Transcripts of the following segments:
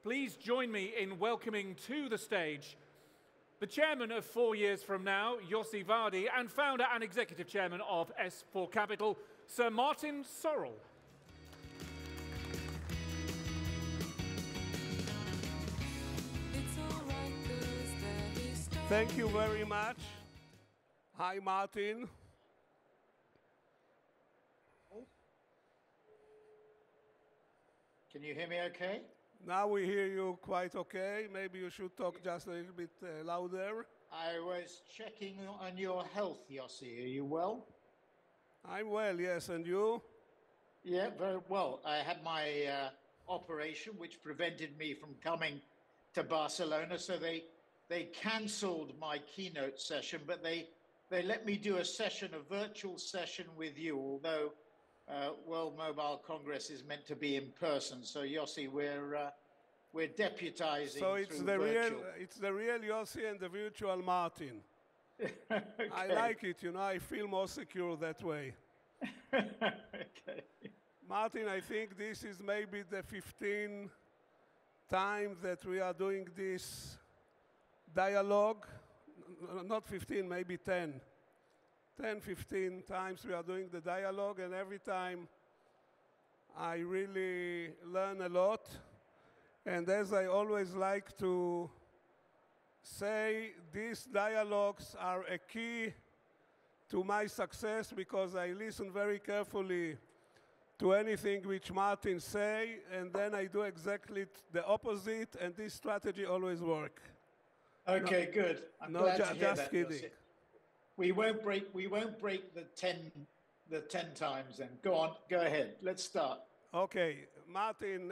Please join me in welcoming to the stage the chairman of 4 Years From Now, Yossi Vardi, and founder and executive chairman of S4 Capital, Sir Martin Sorrell. Thank you very much. Hi, Martin. Can you hear me okay? Now we hear you quite okay. Maybe you should talk just a little bit louder. I was checking on your health, Yossi. Are you well? I'm well, yes. And you? Yeah, very well. I had my operation, which prevented me from coming to Barcelona. So they cancelled my keynote session, but they let me do a virtual session with you, although World Mobile Congress is meant to be in person. So Yossi, we're deputizing. So it's through the virtual. it's the real Yossi and the virtual Martin. Okay. I like it, you know, I feel more secure that way. Okay. Martin, I think this is maybe the 15th time that we are doing this dialogue. Not 15, maybe 10. 10, 15 times we are doing the dialogue, and every time I really learn a lot. And as I always like to say, these dialogues are a key to my success because I listen very carefully to anything which Martin say, and then I do exactly the opposite, and this strategy always works. Okay, good. I'm glad to hear just that, kidding. Yossi. We won't break the 10 times then. Go on, go ahead. Let's start. Okay, Martin,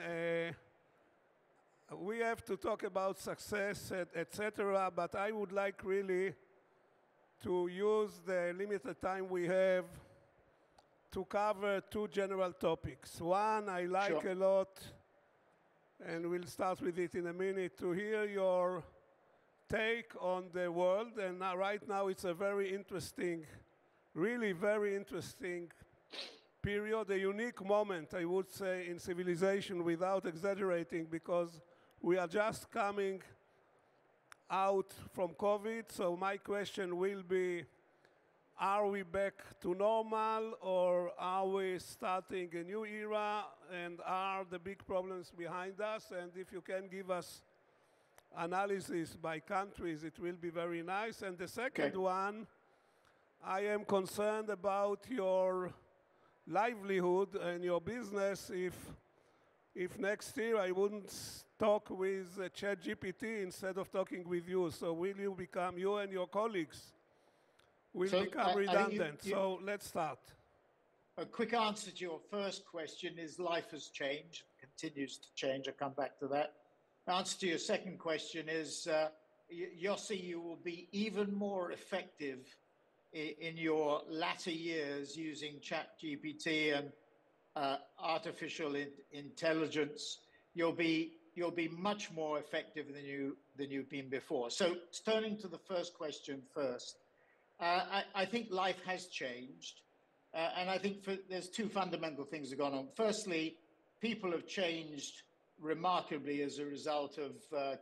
we have to talk about success, etc., but I would like really to use the limited time we have to cover two general topics. One I like a lot, and we'll start with it in a minute, to hear your take on the world. And right now it's a very interesting, really very interesting period, a unique moment, I would say, in civilization without exaggerating, because we are just coming out from COVID. So my question will be, are we back to normal, or are we starting a new era, and are the big problems behind us? And if you can give us analysis by countries, it will be very nice. And the second one, I am concerned about your livelihood and your business if next year I wouldn't talk with ChatGPT instead of talking with you. So will you become, you and your colleagues, will become redundant? So let's start. A quick answer to your first question is life has changed, continues to change. I'll come back to that. Answer to your second question is, Yossi, you will be even more effective in your latter years using ChatGPT and artificial intelligence. You'll be much more effective than you've been before. So turning to the first question first, I think life has changed, and I think there's two fundamental things that have gone on. Firstly, people have changed remarkably as a result of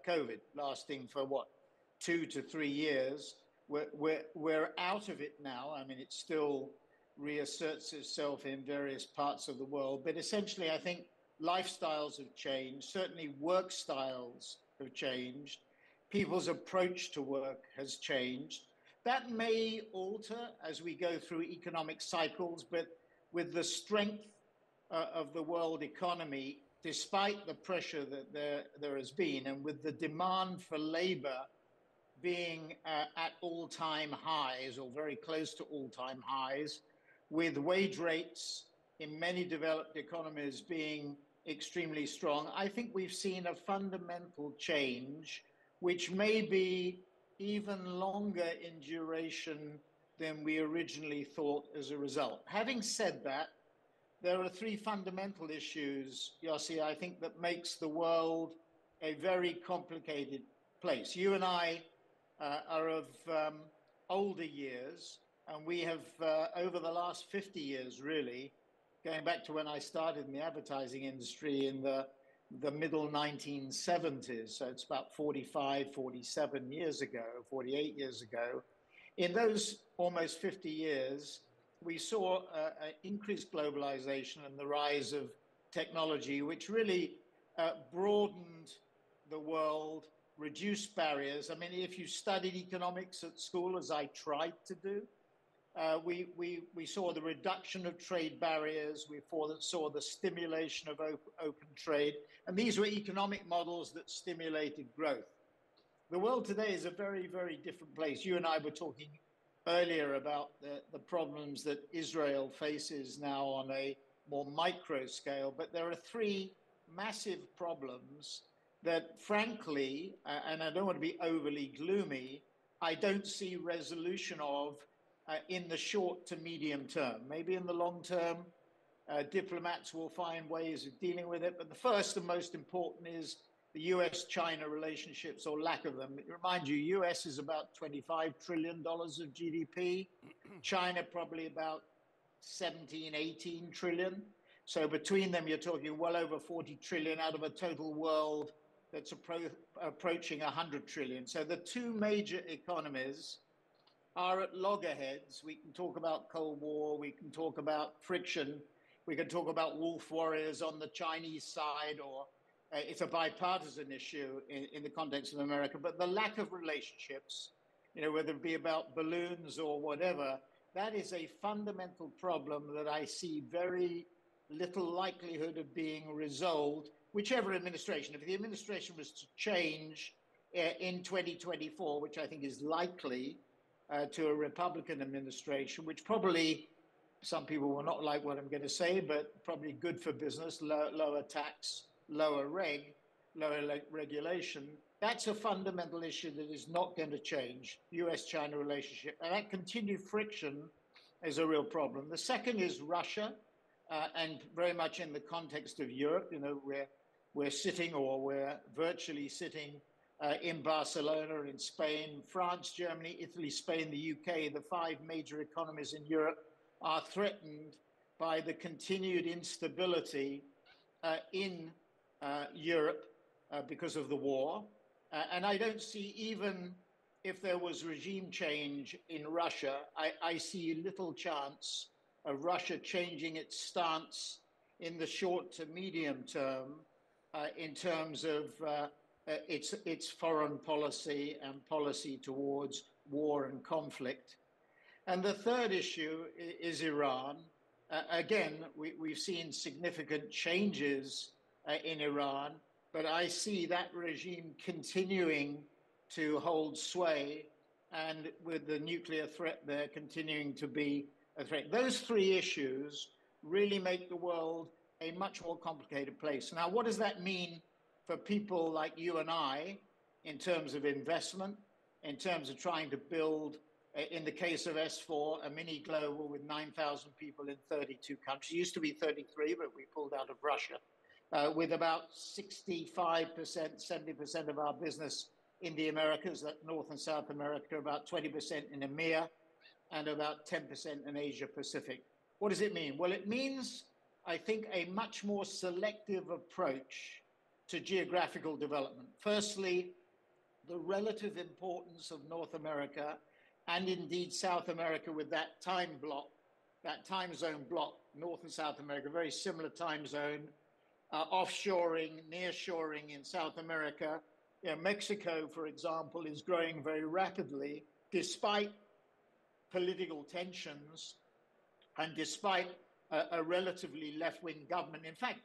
COVID, lasting for what, 2 to 3 years. We're out of it now. I mean, it still reasserts itself in various parts of the world, but essentially I think lifestyles have changed. Certainly work styles have changed. People's approach to work has changed. That may alter as we go through economic cycles, but with the strength of the world economy, despite the pressure that there has been, and with the demand for labor being at all-time highs or very close to all-time highs, with wage rates in many developed economies being extremely strong, I think we've seen a fundamental change, which may be even longer in duration than we originally thought as a result. Having said that, there are three fundamental issues, Yossi, I think, that makes the world a very complicated place. You and I are of older years, and we have, over the last 50 years, really, going back to when I started in the advertising industry in the the middle 1970s. So it's about 45, 47 years ago, 48 years ago. In those almost 50 years, we saw increased globalization and the rise of technology, which really broadened the world, reduced barriers. I mean, if you studied economics at school, as I tried to do, we saw the reduction of trade barriers. We saw the stimulation of open trade. And these were economic models that stimulated growth. The world today is a very, very different place. You and I were talking earlier about the problems that Israel faces now on a more micro scale, but there are three massive problems that, frankly, and I don't want to be overly gloomy, I don't see resolution of in the short to medium term. Maybe in the long term, diplomats will find ways of dealing with it, but the first and most important is the US-China relationships, or lack of them. Remind you, US is about $25 trillion of GDP. China probably about 17, 18 trillion. So between them, you're talking well over 40 trillion out of a total world that's approaching 100 trillion. So the two major economies are at loggerheads. We can talk about Cold War, we can talk about friction, we can talk about wolf warriors on the Chinese side, or it's a bipartisan issue in the context of America, but the lack of relationships, whether it be about balloons or whatever, that is a fundamental problem that I see very little likelihood of being resolved, whichever administration. If the administration was to change in 2024, which I think is likely to a Republican administration, which probably some people will not like what I'm going to say, but probably good for business, lower tax, lower regulation. That's a fundamental issue that is not going to change, US-China relationship. And that continued friction is a real problem. The second is Russia, and very much in the context of Europe. We're sitting, or we're virtually sitting in Barcelona, in Spain, France, Germany, Italy, Spain, the UK. The five major economies in Europe are threatened by the continued instability in Europe because of the war. And I don't see, even if there was regime change in Russia, I see little chance of Russia changing its stance in the short to medium term in terms of its foreign policy and policy towards war and conflict. And the third issue is Iran. Again, we've seen significant changes in Iran, but I see that regime continuing to hold sway, and with the nuclear threat there continuing to be a threat. Those three issues really make the world a much more complicated place. Now, what does that mean for people like you and I in terms of investment, in terms of trying to build, in the case of S4, a mini global with 9,000 people in 32 countries? It used to be 33, but we pulled out of Russia. With about 65%, 70% of our business in the Americas, North and South America, about 20% in EMEA, and about 10% in Asia Pacific. What does it mean? Well, it means, I think, a much more selective approach to geographical development. Firstly, the relative importance of North America, and indeed South America, with that time block, that time zone block, North and South America, very similar time zone, offshoring, nearshoring in South America. Mexico, for example, is growing very rapidly despite political tensions and despite a relatively left-wing government. In fact,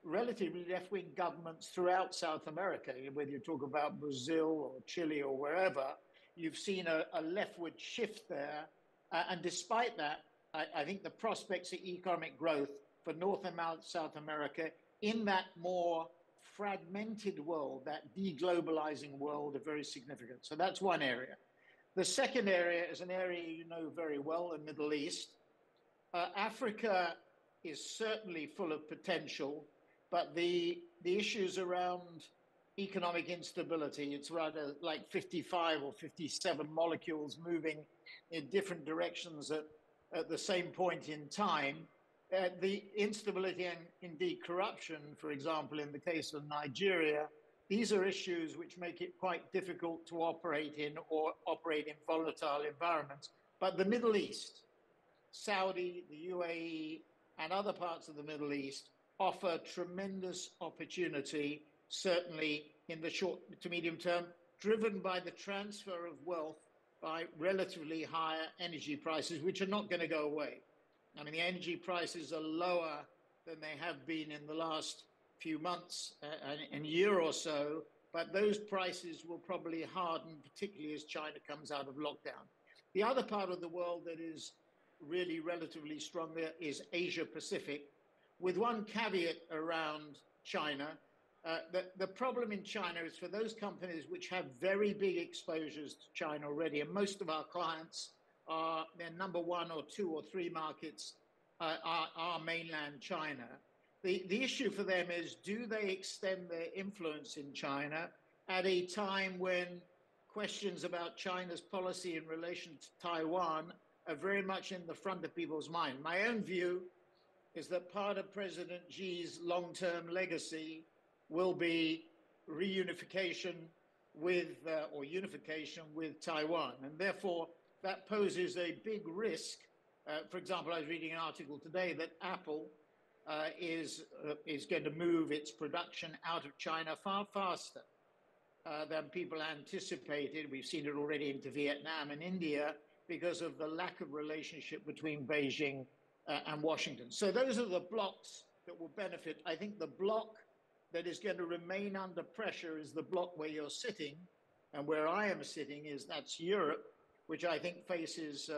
relatively left-wing governments throughout South America, whether you talk about Brazil or Chile or wherever, you've seen a leftward shift there. And despite that, I think the prospects of economic growth for North and South America in that more fragmented world, that deglobalizing world, are very significant. So that's one area. The second area is an area you know very well, the Middle East. Africa is certainly full of potential, but the issues around economic instability, it's rather like 55 or 57 molecules moving in different directions at the same point in time, The instability and indeed corruption, for example, in the case of Nigeria, these are issues which make it quite difficult to operate in or operate in volatile environments. But the Middle East, Saudi, the UAE, and other parts of the Middle East offer tremendous opportunity, certainly in the short to medium term, driven by the transfer of wealth by relatively higher energy prices, which are not going to go away. I mean, the energy prices are lower than they have been in the last few months and year or so, but those prices will probably harden, particularly as China comes out of lockdown. The other part of the world that is really relatively strong there is Asia Pacific, with one caveat around China. The problem in China is for those companies which have very big exposures to China already, and most of our clients are their number 1 or 2 or 3 markets are mainland China. The issue for them is, do they extend their influence in China at a time when questions about China's policy in relation to Taiwan are very much in the front of people's mind? My own view is that part of President Xi's long-term legacy will be reunification with, or unification with Taiwan. And therefore, that poses a big risk. For example, I was reading an article today that Apple is going to move its production out of China far faster than people anticipated. We've seen it already into Vietnam and India because of the lack of relationship between Beijing and Washington. So those are the blocks that will benefit. I think the block that is going to remain under pressure is the block where you're sitting, and where I am sitting that's Europe, which I think faces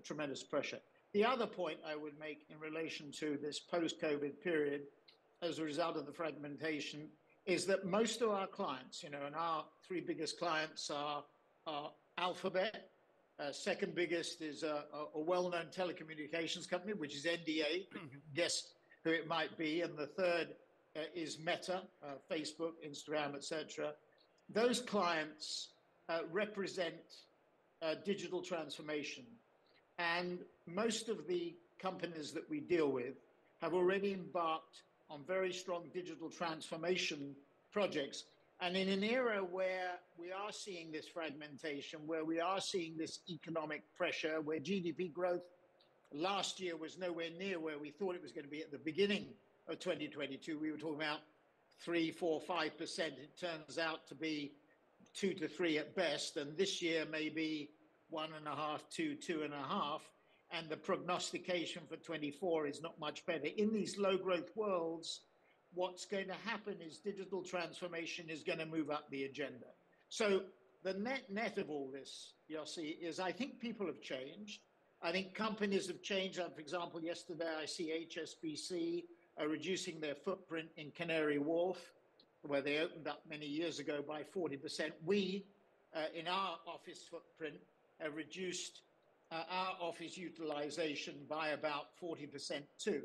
tremendous pressure. The other point I would make in relation to this post-COVID period as a result of the fragmentation is that most of our clients, and our 3 biggest clients are Alphabet, second biggest is a well-known telecommunications company, which is NDA, guess who it might be, and the third is Meta, Facebook, Instagram, etc. Those clients represent digital transformation. And most of the companies that we deal with have already embarked on very strong digital transformation projects. And in an era where we are seeing this fragmentation, where we are seeing this economic pressure, where GDP growth last year was nowhere near where we thought it was going to be at the beginning of 2022, we were talking about 3, 4, 5%. It turns out to be 2 to 3 at best, and this year maybe 1.5 to 2.5, and the prognostication for 24 is not much better. In these low growth worlds, what's going to happen is digital transformation is going to move up the agenda. So the net of all this, Yossi, is I think people have changed. I think companies have changed. For example, yesterday I see HSBC are reducing their footprint in Canary Wharf, where they opened up many years ago, by 40%. We, in our office footprint, have reduced our office utilization by about 40% too.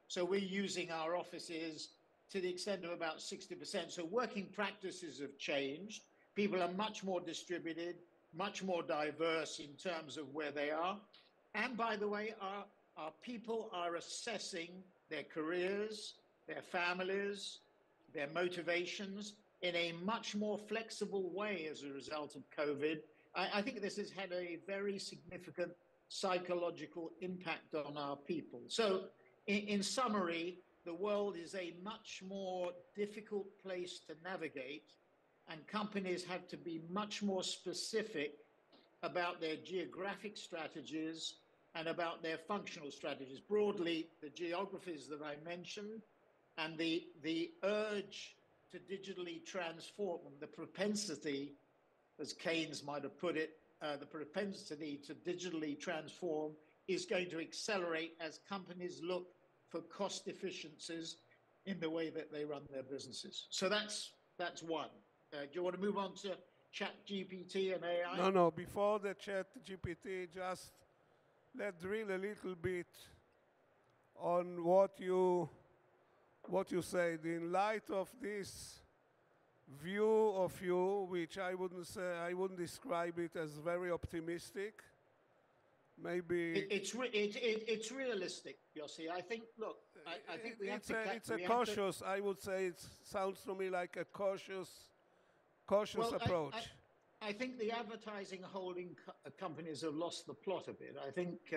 So we're using our offices to the extent of about 60%. So working practices have changed. People are much more distributed, much more diverse in terms of where they are. And by the way, our people are assessing their careers, their families, their motivations in a much more flexible way as a result of COVID. I think this has had a very significant psychological impact on our people. So in summary, the world is a much more difficult place to navigate, and companies have to be much more specific about their geographic strategies and about their functional strategies. Broadly, the geographies that I mentioned and the urge to digitally transform, the propensity, as Keynes might have put it, the propensity to digitally transform is going to accelerate as companies look for cost efficiencies in the way that they run their businesses. So that's one. Do you want to move on to ChatGPT and AI? No. Before the ChatGPT, just let's drill a little bit on what you said. In light of this view of you, which I wouldn't describe it as very optimistic, maybe... It's realistic, Yossi. I think, look, I think we have to... It's a cautious, I would say, it sounds to me like a cautious approach. I think the advertising holding companies have lost the plot a bit. I think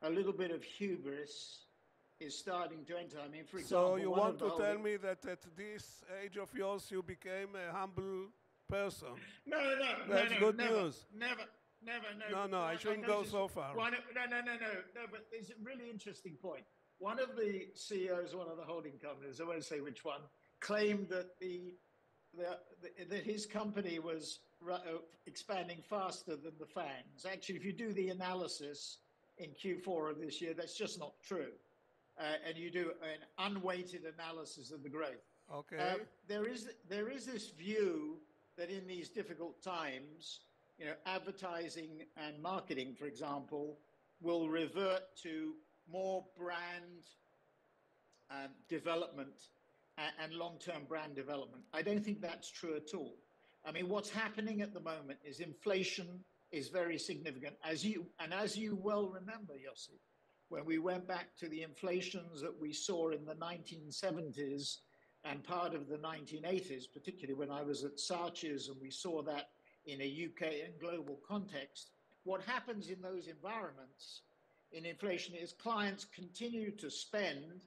a little bit of hubris is starting to enter. I mean, for example... So you want to tell me that at this age of yours you became a humble person? No. That's good news. Never. No, I shouldn't go so far. No, but it's a really interesting point. One of the CEOs, one of the holding companies, I won't say which one, claimed that that his company was expanding faster than the FANGs. Actually, if you do the analysis in Q4 of this year, that's just not true. And you do an unweighted analysis of the growth. Okay. There is this view that in these difficult times, advertising and marketing, for example, will revert to more brand development and long-term brand development. I don't think that's true at all. I mean, what's happening at the moment is inflation is very significant. As you well remember, Yossi, when we went back to the inflations that we saw in the 1970s and part of the 1980s, particularly when I was at Saatchi's and we saw that in a UK and global context, what happens in those environments in inflation is clients continue to spend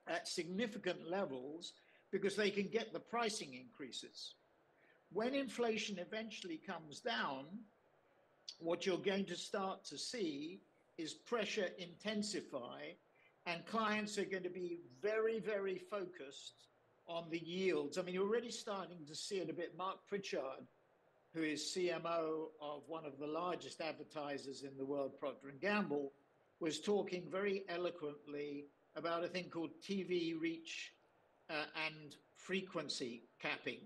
at significant levels because they can get the pricing increases. When inflation eventually comes down, what you're going to start to see is pressure intensify, and clients are going to be very, very focused on the yields. I mean, you're already starting to see it a bit. Mark Pritchard, who is CMO of one of the largest advertisers in the world, Procter & Gamble, was talking very eloquently about a thing called TV reach and frequency capping,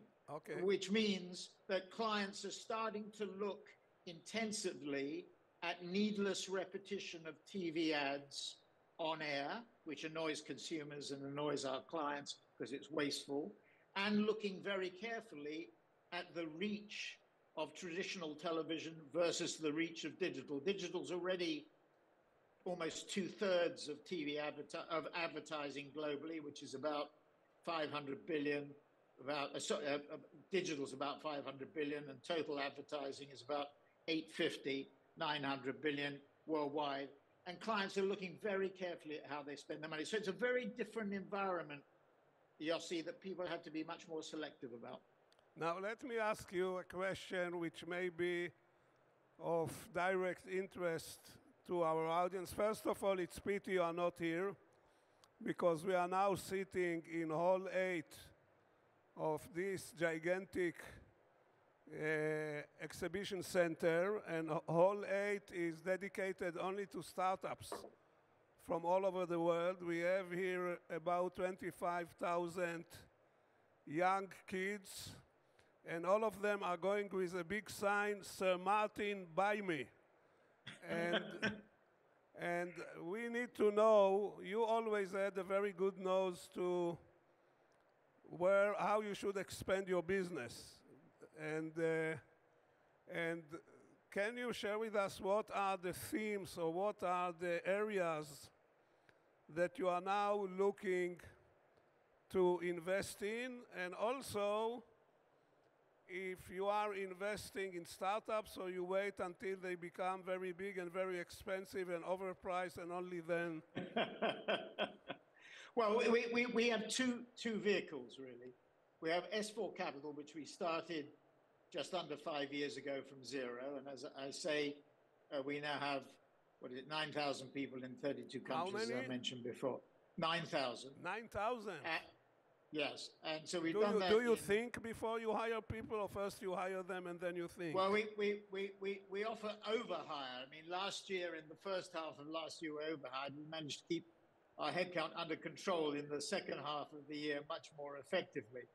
which means that clients are starting to look intensively at needless repetition of TV ads on air, which annoys consumers and annoys our clients because it's wasteful, and looking very carefully at the reach of traditional television versus the reach of digital. Digital's already almost 2/3 of TV advertising globally, which is about 500 billion. Digital's about 500 billion, and total advertising is about 900 billion worldwide. And clients are looking very carefully at how they spend their money. So it's a very different environment, Yossi, that people have to be much more selective about. Now, let me ask you a question which may be of direct interest to our audience. First of all, it's pity you are not here, because we are now sitting in Hall 8 of this gigantic exhibition center, and Hall 8 is dedicated only to startups from all over the world. We have here about 25,000 young kids, and all of them are going with a big sign, "Sir Martin, buy me." And we need to know, you always had a very good nose to how you should expand your business. And can you share with us what are the themes or what are the areas that you are now looking to invest in? And also, if you are investing in startups, or you wait until they become very big and very expensive and overpriced and only then? Well, we have two vehicles, really. We have S4 Capital, which we started just under 5 years ago from zero. And as I say, we now have, 9,000 people in 32 countries, as I mentioned before. 9,000. 9,000? Yes, and so we've done that. Do you think before you hire people, or first you hire them and then you think? Well, we offer overhire. I mean, last year, in the first half of last year, we overhired. We managed to keep our headcount under control in the second half of the year much more effectively.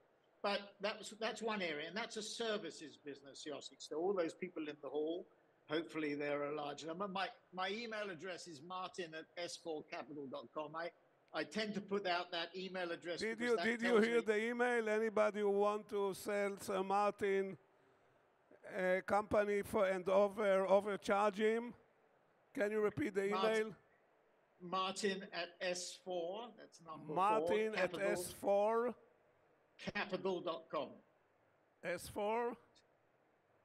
But that's one area, and that's a services business, Yossi. So all those people in the hall, hopefully they're a large number. My email address is martin@s4capital.com. I tend to put out that email address. Did you hear the email? Anybody who want to sell Sir Martin a company and overcharge him? Can you repeat the Martin, email? Martin at S4, that's number Martin 4, at capital, S4. capital.com. S4?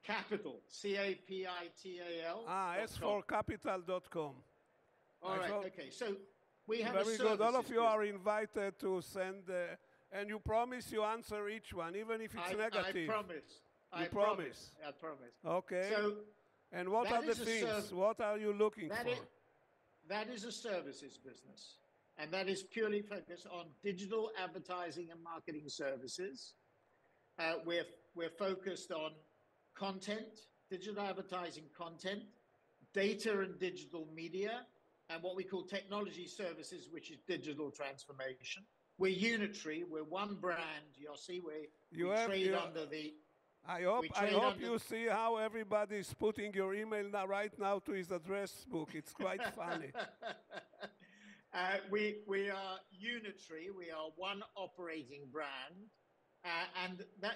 Capital, C-A-P-I-T-A-L. S4capital.com. All right, okay. So we have very a good. All of services you are invited to send, and you promise you answer each one, even if it's negative. I promise. I promise. I promise. Okay. So, and what are the things? What are you looking for? That is a services business. And that is purely focused on digital advertising and marketing services. We're focused on content, digital advertising content, data and digital media, and what we call technology services, which is digital transformation. We're unitary. We're one brand, Yossi. We trade under the... I hope you see how everybody is putting your email right now to his address book. It's quite funny. We are unitary. We are one operating brand.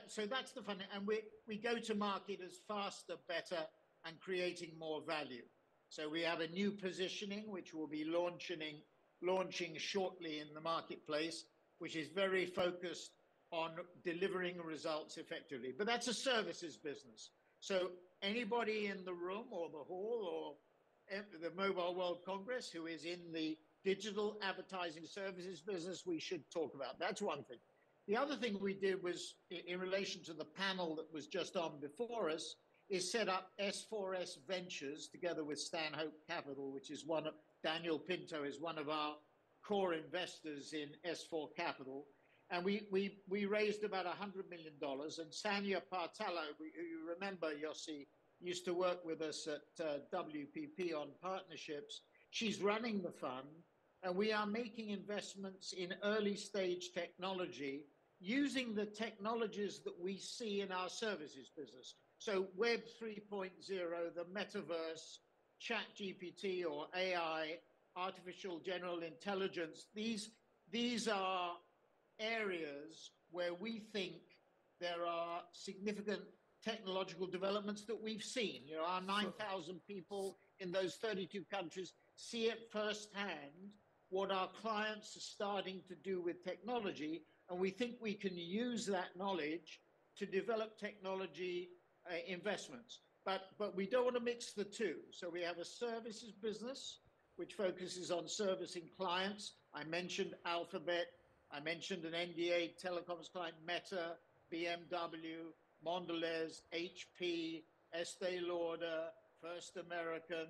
So that's the fun. And we go to market as faster, better, and creating more value. So we have a new positioning, which will be launching shortly in the marketplace, which is very focused on delivering results effectively. But that's a services business. So anybody in the room or the hall or the Mobile World Congress who is in the digital advertising services business, we should talk about. That's one thing. The other thing we did was, in relation to the panel that was just on before us, is set up S4S Ventures together with Stanhope Capital, which is Daniel Pinto is one of our core investors in S4 Capital. And we raised about $100 million. And Sanya Partalo, who you remember, Yossi, used to work with us at WPP on partnerships. She's running the fund. And we are making investments in early stage technology using the technologies that we see in our services business. So Web 3.0, the metaverse, ChatGPT or AI, artificial general intelligence, these are areas where we think there are significant technological developments that we've seen. You know, our 9,000 people in those 32 countries see it firsthand what our clients are starting to do with technology, and we think we can use that knowledge to develop technology investments. But we don't want to mix the two. So we have a services business which focuses on servicing clients. I mentioned Alphabet. I mentioned an NDA telecoms client, Meta, BMW, Mondelez, HP, Estee Lauder, First American,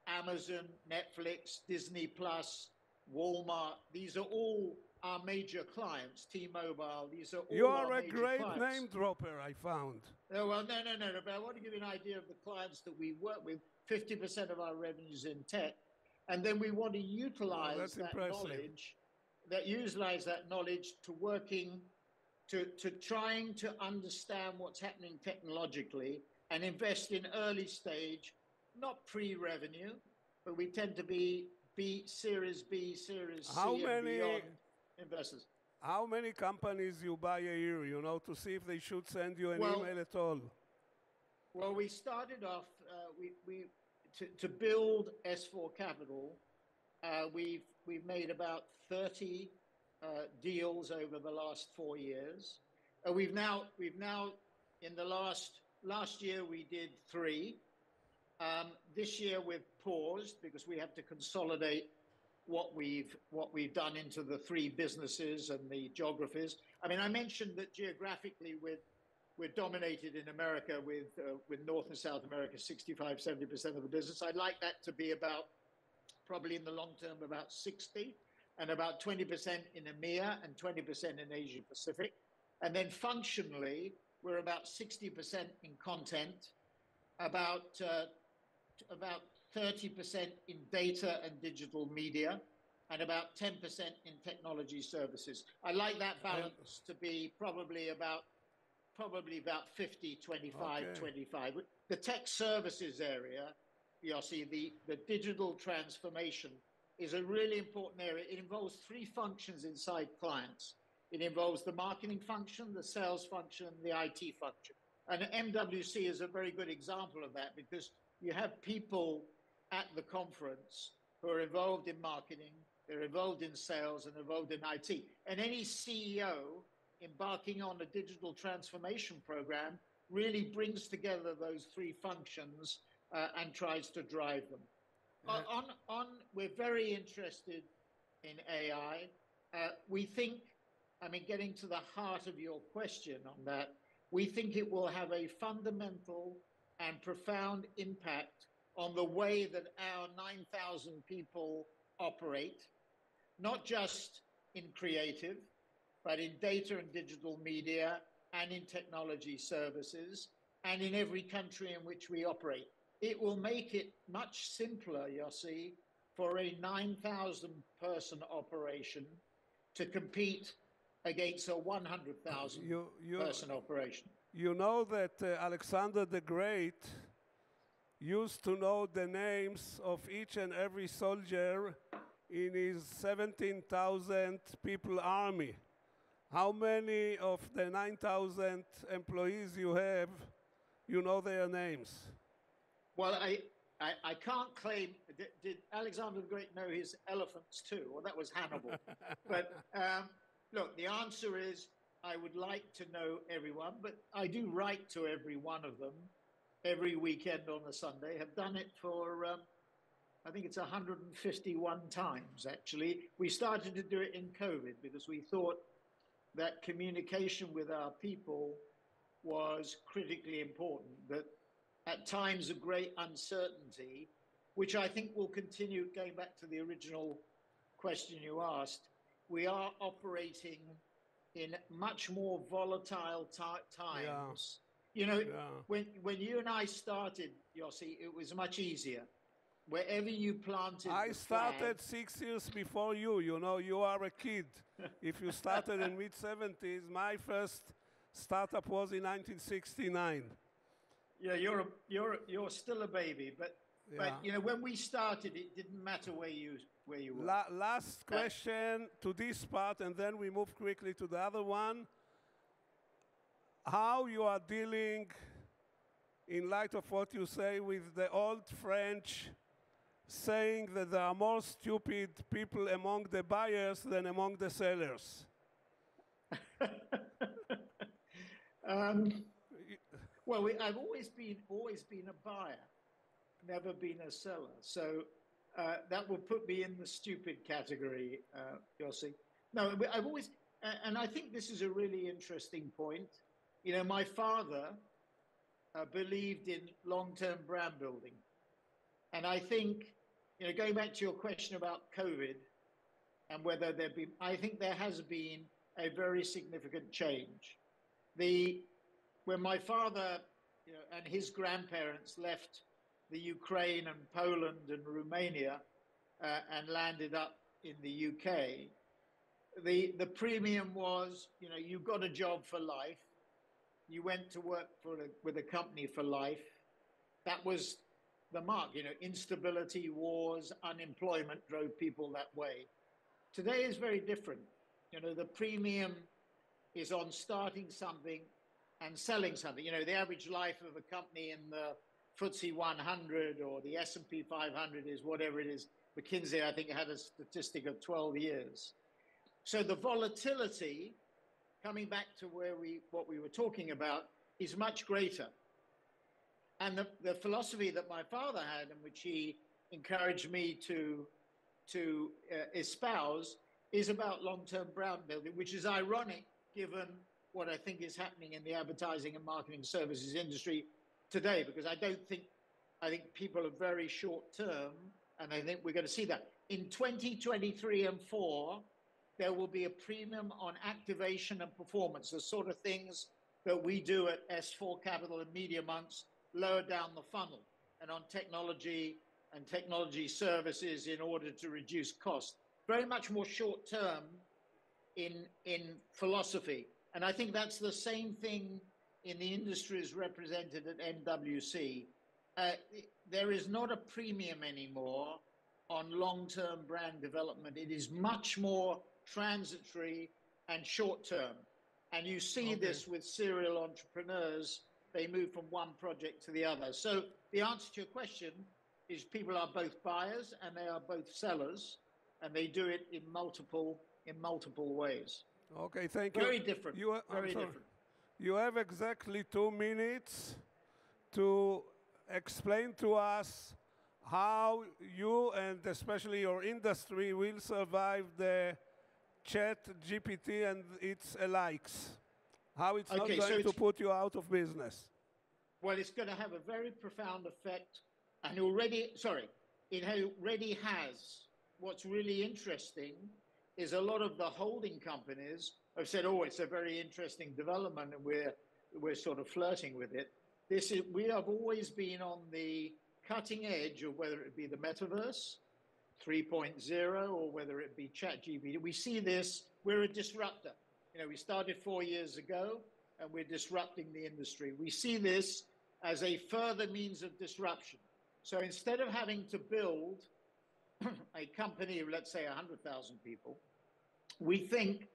Amazon, Netflix, Disney Plus, Walmart. These are all our major clients. T-Mobile. These are all You our are a major great clients. name dropper, I found. Oh, well, no. But I want to give you an idea of the clients that we work with. 50% of our revenues in tech, and then we want to utilize that knowledge to working to trying to understand what's happening technologically and invest in early stage, not pre-revenue, but we tend to be Series B, Series C, and beyond investors. How many companies you buy a year, you know, to see if they should send you an email at all? Well, we started off, to build S4 Capital, we've made about 30 deals over the last 4 years. We've now in the last year we did 3. This year we've paused because we have to consolidate what we've done into the 3 businesses and the geographies. I mean, I mentioned that geographically we're dominated in America with North and South America, 65-70% of the business. I'd like that to be about, probably in the long term, about 60, and about 20% in EMEA and 20% in Asia Pacific. And then functionally, we're about 60% in content, about 30% in data and digital media, and about 10% in technology services. I like that balance to be probably about 50, 25, 25. The tech services area, Yossi, the digital transformation is a really important area. It involves 3 functions inside clients. It involves the marketing function, the sales function, the IT function. And MWC is a very good example of that, because you have people at the conference who are involved in marketing, they're involved in sales, and involved in IT. And any CEO embarking on a digital transformation program really brings together those three functions and tries to drive them. We're very interested in AI. We think, I mean, getting to the heart of your question on that, we think it will have a fundamental and profound impact on the way that our 9,000 people operate, not just in creative, but in data and digital media, and in technology services, and in every country in which we operate. It will make it much simpler, Yossi, for a 9,000 person operation to compete against a 100,000 person operation. You know that Alexander the Great used to know the names of each and every soldier in his 17,000 people army. How many of the 9,000 employees you have, you know their names? Well, I can't claim, did Alexander the Great know his elephants too? Well, that was Hannibal. But look, the answer is I would like to know everyone, but I do write to every one of them every weekend on a Sunday. Have done it for, I think it's 151 times, actually. We started to do it in COVID because we thought that communication with our people was critically important, that at times of great uncertainty, which I think will continue, going back to the original question you asked, we are operating in much more volatile times. You know, when you and I started, Yossi, it was much easier. Wherever you planted I started 6 years before you. You know, you are a kid. If you started in mid-70s, my first startup was in 1969. Yeah, you're still a baby, but you know, when we started, it didn't matter where you were. Last question to this part, and then we move quickly to the other one. How you are dealing, in light of what you say, with the old French saying that there are more stupid people among the buyers than among the sellers? Well, I've always been a buyer, never been a seller. So that will put me in the stupid category, Yossi. No, I've always, and I think this is a really interesting point. You know, my father believed in long-term brand building. And I think, you know, going back to your question about COVID and whether I think there has been a very significant change. When my father, you know, and his grandparents left the Ukraine and Poland and Romania and landed up in the UK, the premium was, you know, you got a job for life. You went to work with a company for life. That was the mark. You know, instability, wars, unemployment drove people that way. Today is very different. You know, the premium is on starting something and selling something. You know, the average life of a company in the FTSE 100 or the S&P 500 is whatever it is. McKinsey, I think, had a statistic of 12 years. So the volatility, coming back to what we were talking about, is much greater. And the philosophy that my father had, and which he encouraged me to espouse, is about long-term brand building, which is ironic given what I think is happening in the advertising and marketing services industry today, because I think people are very short-term, and I think we're going to see that. In 2023 and 4, there will be a premium on activation and performance, the sort of things that we do at S4 Capital and Media Monks lower down the funnel, and on technology and technology services in order to reduce cost. Very much more short-term in philosophy. And I think that's the same thing in the industries represented at NWC. There is not a premium anymore on long-term brand development. It is much more transitory and short-term. And you see this with serial entrepreneurs. They move from one project to the other. So the answer to your question, is people are both buyers and they are both sellers, and they do it in multiple ways. Okay, thank you. Very different. Very different. You have exactly 2 minutes to explain to us how you and especially your industry will survive the Chat GPT and its likes. How it's not going to put you out of business. Well, it's going to have a very profound effect, and it already has. What's really interesting is a lot of the holding companies have said, "Oh, it's a very interesting development, and we're sort of flirting with it." We have always been on the cutting edge of whether it be the metaverse 3.0 or whether it be ChatGPT. We see this. We're a disruptor. We started 4 years ago, and we're disrupting the industry. We see this as a further means of disruption. So instead of having to build a company of, let's say, 100,000 people, we think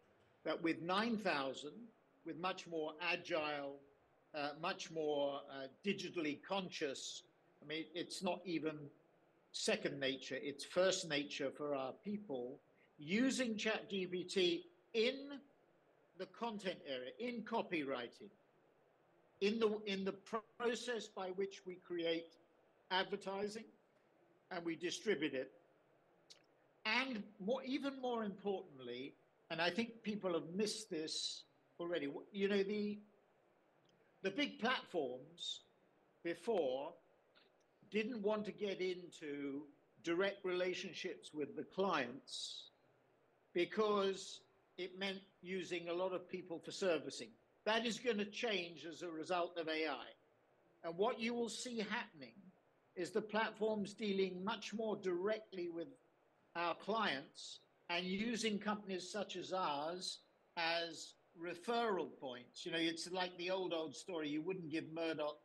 that with 9,000, with much more agile, much more digitally conscious, I mean, it's not even second nature, it's first nature for our people, using ChatGPT in the content area, in copywriting, in the process by which we create advertising and we distribute it. And even more importantly, and I think people have missed this already, the big platforms before didn't want to get into direct relationships with the clients because it meant using a lot of people for servicing. That is going to change as a result of AI. And what you will see happening is the platforms dealing much more directly with our clients and using companies such as ours as referral points. It's like the old story. You wouldn't give Murdoch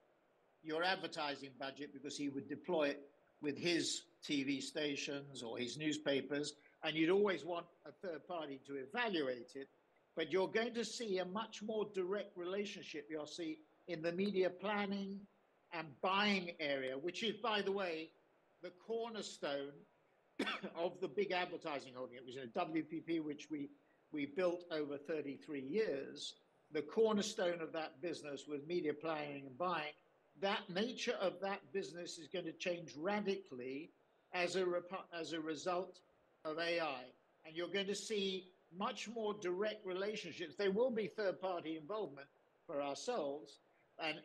your advertising budget because he would deploy it with his TV stations or his newspapers, and you'd always want a third party to evaluate it. But you're going to see a much more direct relationship, Yossi, in the media planning and buying area, which is, by the way, the cornerstone of the big advertising holding. It was a WPP, which we built over 33 years. The cornerstone of that business was media planning and buying. That nature of that business is going to change radically as a result of AI. And you're going to see much more direct relationships. There will be third-party involvement for ourselves and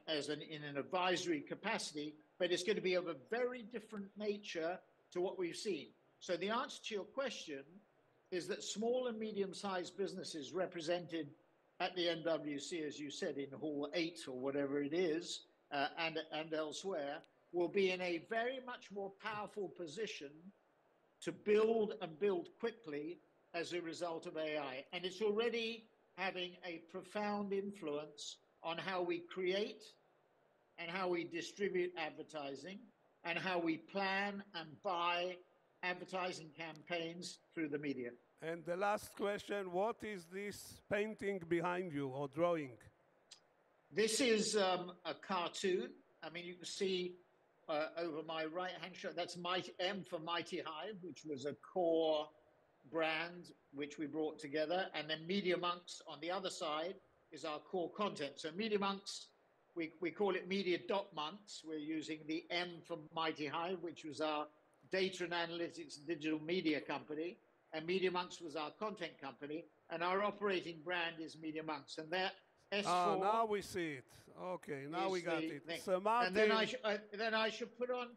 in an advisory capacity, but it's going to be of a very different nature to what we've seen. So the answer to your question is that small and medium-sized businesses represented at the NWC, as you said, in Hall 8 or whatever it is, and elsewhere, will be in a very much more powerful position to build and build quickly as a result of AI. And it's already having a profound influence on how we create and how we distribute advertising and how we plan and buy advertising campaigns through the media. And the last question, what is this painting behind you or drawing? This is a cartoon. I mean, you can see over my right-hand shoulder, that's M for Mighty Hive, which was a core brand which we brought together. And then Media Monks on the other side is our core content. So Media Monks, we call it Media Monks. We're using the M for Mighty Hive, which was our data and analytics and digital media company. And Media Monks was our content company. And our operating brand is Media Monks. And that S4. Now we see it. Okay, now we got it. So Martin, and then I should put on.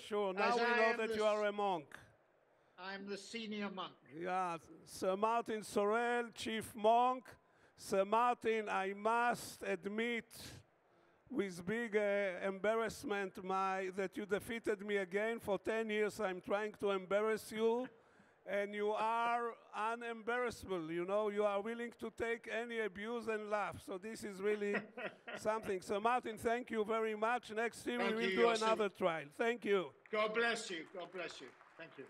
Sure. Now we know that you are a monk. I'm the senior monk. Yeah, Sir Martin Sorrell, chief monk. Sir Martin, I must admit with big embarrassment that you defeated me again. For 10 years I'm trying to embarrass you. And you are unembarrassable, you are willing to take any abuse and laugh. So this is really something. So Martin, thank you very much. Next year we will do another trial. Thank you. God bless you. God bless you. Thank you.